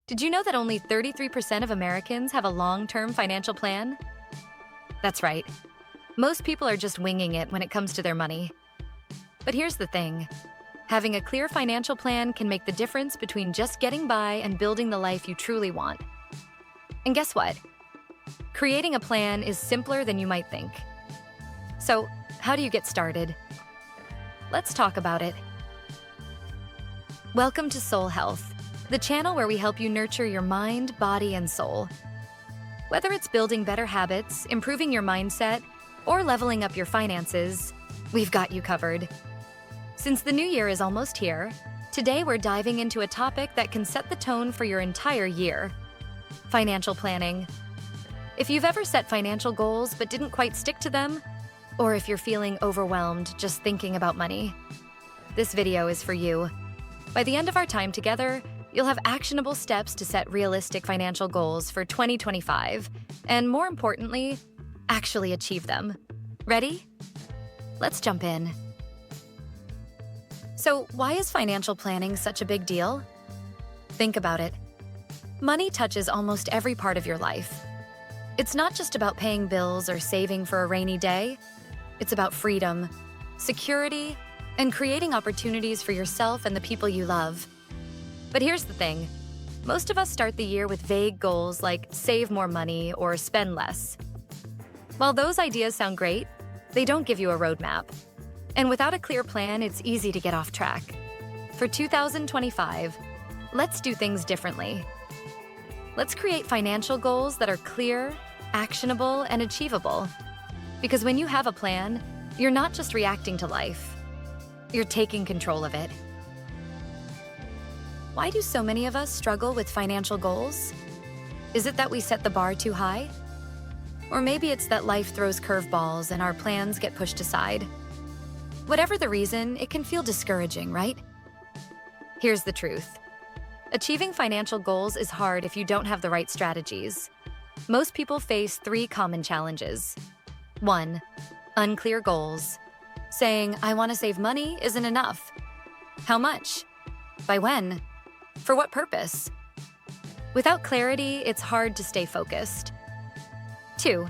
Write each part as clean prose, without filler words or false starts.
Did you know that only 33% of Americans have a long-term financial plan? That's right. Most people are just winging it when it comes to their money. But here's the thing. Having a clear financial plan can make the difference between just getting by and building the life you truly want. And guess what? Creating a plan is simpler than you might think. So, how do you get started? Let's talk about it. Welcome to Soul Health, the channel where we help you nurture your mind, body, and soul. Whether it's building better habits, improving your mindset, or leveling up your finances, we've got you covered. Since the new year is almost here, today we're diving into a topic that can set the tone for your entire year: financial planning. If you've ever set financial goals but didn't quite stick to them, or if you're feeling overwhelmed just thinking about money, this video is for you. By the end of our time together, you'll have actionable steps to set realistic financial goals for 2025, and more importantly, actually achieve them. Ready? Let's jump in. So, why is financial planning such a big deal? Think about it. Money touches almost every part of your life. It's not just about paying bills or saving for a rainy day. It's about freedom, security, and creating opportunities for yourself and the people you love. But here's the thing. Most of us start the year with vague goals like save more money or spend less. While those ideas sound great, they don't give you a roadmap. And without a clear plan, it's easy to get off track. For 2025, let's do things differently. Let's create financial goals that are clear, actionable, and achievable. Because when you have a plan, you're not just reacting to life. You're taking control of it. Why do so many of us struggle with financial goals? Is it that we set the bar too high? Or maybe it's that life throws curveballs and our plans get pushed aside. Whatever the reason, it can feel discouraging, right? Here's the truth. Achieving financial goals is hard if you don't have the right strategies. Most people face 3 common challenges. 1. Unclear goals. Saying, I want to save money isn't enough. How much? By when? For what purpose? Without clarity, it's hard to stay focused. 2.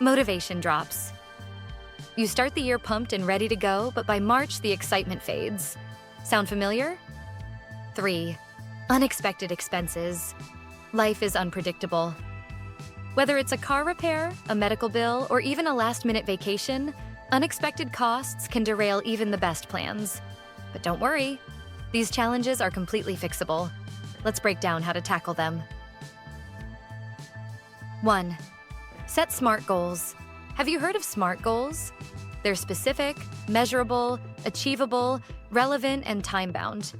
Motivation drops. You start the year pumped and ready to go, but by March, the excitement fades. Sound familiar? 3. Unexpected expenses. Life is unpredictable. Whether it's a car repair, a medical bill, or even a last-minute vacation, unexpected costs can derail even the best plans. But don't worry, these challenges are completely fixable. Let's break down how to tackle them. 1. Set SMART goals. Have you heard of SMART goals? They're specific, measurable, achievable, relevant, and time-bound.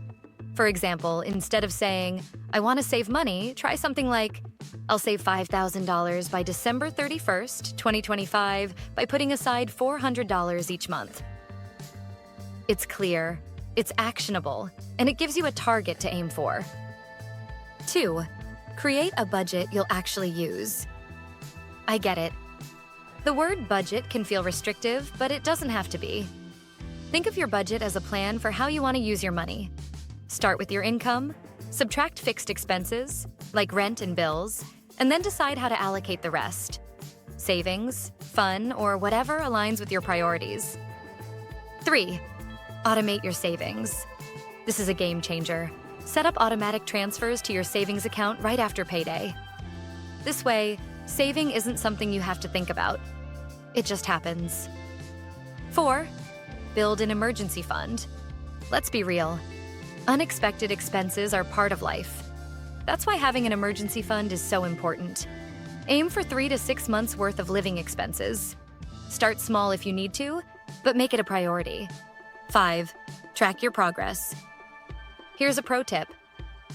For example, instead of saying, I want to save money, try something like, I'll save $5,000 by December 31st, 2025 by putting aside $400 each month. It's clear, it's actionable, and it gives you a target to aim for. 2. Create a budget you'll actually use. I get it. The word budget can feel restrictive, but it doesn't have to be. Think of your budget as a plan for how you want to use your money. Start with your income, subtract fixed expenses, like rent and bills, and then decide how to allocate the rest. Savings, fun, or whatever aligns with your priorities. 3. Automate your savings. This is a game changer. Set up automatic transfers to your savings account right after payday. This way, saving isn't something you have to think about. It just happens. 4. Build an emergency fund. Let's be real. Unexpected expenses are part of life. That's why having an emergency fund is so important. Aim for 3 to 6 months worth of living expenses. Start small if you need to, but make it a priority. 5. Track your progress. Here's a pro tip.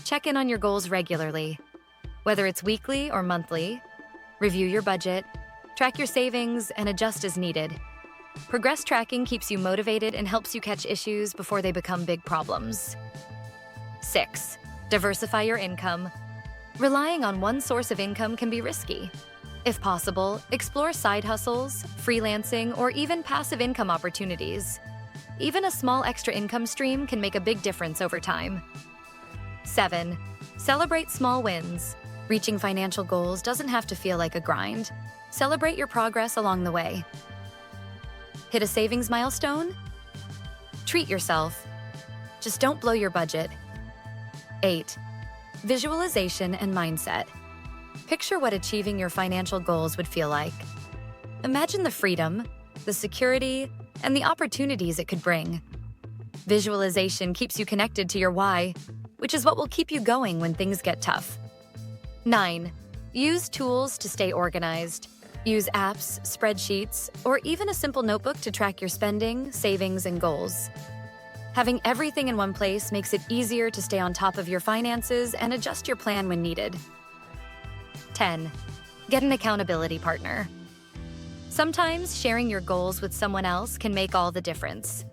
Check in on your goals regularly. Whether it's weekly or monthly, review your budget, track your savings, and adjust as needed. Progress tracking keeps you motivated and helps you catch issues before they become big problems. 6. Diversify your income. Relying on one source of income can be risky. If possible, explore side hustles, freelancing, or even passive income opportunities. Even a small extra income stream can make a big difference over time. 7. Celebrate small wins. Reaching financial goals doesn't have to feel like a grind. Celebrate your progress along the way. Hit a savings milestone? Treat yourself. Just don't blow your budget. 8. Visualization and mindset. Picture what achieving your financial goals would feel like. Imagine the freedom, the security, and the opportunities it could bring. Visualization keeps you connected to your why, which is what will keep you going when things get tough. 9. Use tools to stay organized. Use apps, spreadsheets, or even a simple notebook to track your spending, savings, and goals. Having everything in one place makes it easier to stay on top of your finances and adjust your plan when needed. 10. Get an accountability partner. Sometimes sharing your goals with someone else can make all the difference.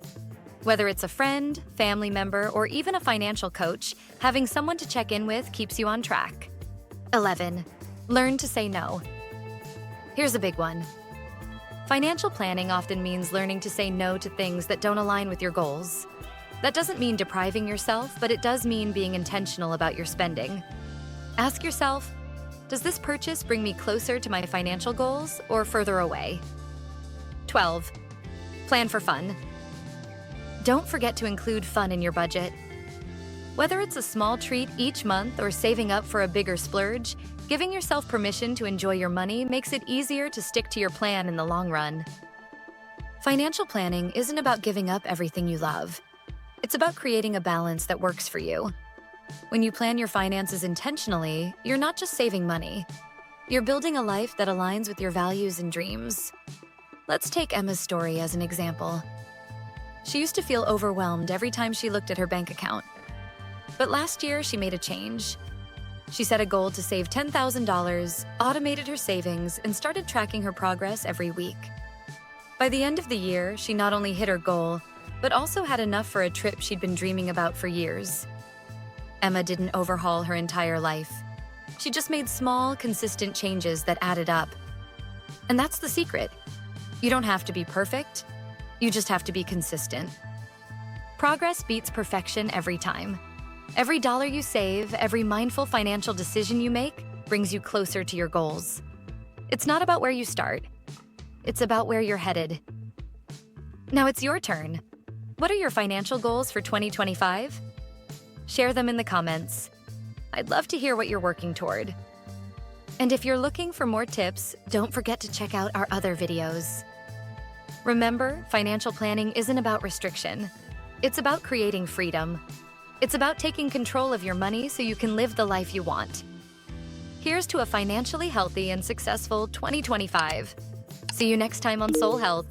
Whether it's a friend, family member, or even a financial coach, having someone to check in with keeps you on track. 11. Learn to say no. Here's a big one. Financial planning often means learning to say no to things that don't align with your goals. That doesn't mean depriving yourself, but it does mean being intentional about your spending. Ask yourself, does this purchase bring me closer to my financial goals or further away? 12. Plan for fun. Don't forget to include fun in your budget. Whether it's a small treat each month or saving up for a bigger splurge, giving yourself permission to enjoy your money makes it easier to stick to your plan in the long run. Financial planning isn't about giving up everything you love. It's about creating a balance that works for you. When you plan your finances intentionally, you're not just saving money. You're building a life that aligns with your values and dreams. Let's take Emma's story as an example. She used to feel overwhelmed every time she looked at her bank account. But last year, she made a change. She set a goal to save $10,000, automated her savings, and started tracking her progress every week. By the end of the year, she not only hit her goal, but also had enough for a trip she'd been dreaming about for years. Emma didn't overhaul her entire life. She just made small, consistent changes that added up. And that's the secret. You don't have to be perfect. You just have to be consistent. Progress beats perfection every time. Every dollar you save, every mindful financial decision you make, brings you closer to your goals. It's not about where you start. It's about where you're headed. Now it's your turn. What are your financial goals for 2025? Share them in the comments. I'd love to hear what you're working toward. And if you're looking for more tips, don't forget to check out our other videos. Remember, financial planning isn't about restriction. It's about creating freedom. It's about taking control of your money so you can live the life you want. Here's to a financially healthy and successful 2025. See you next time on Soul Health.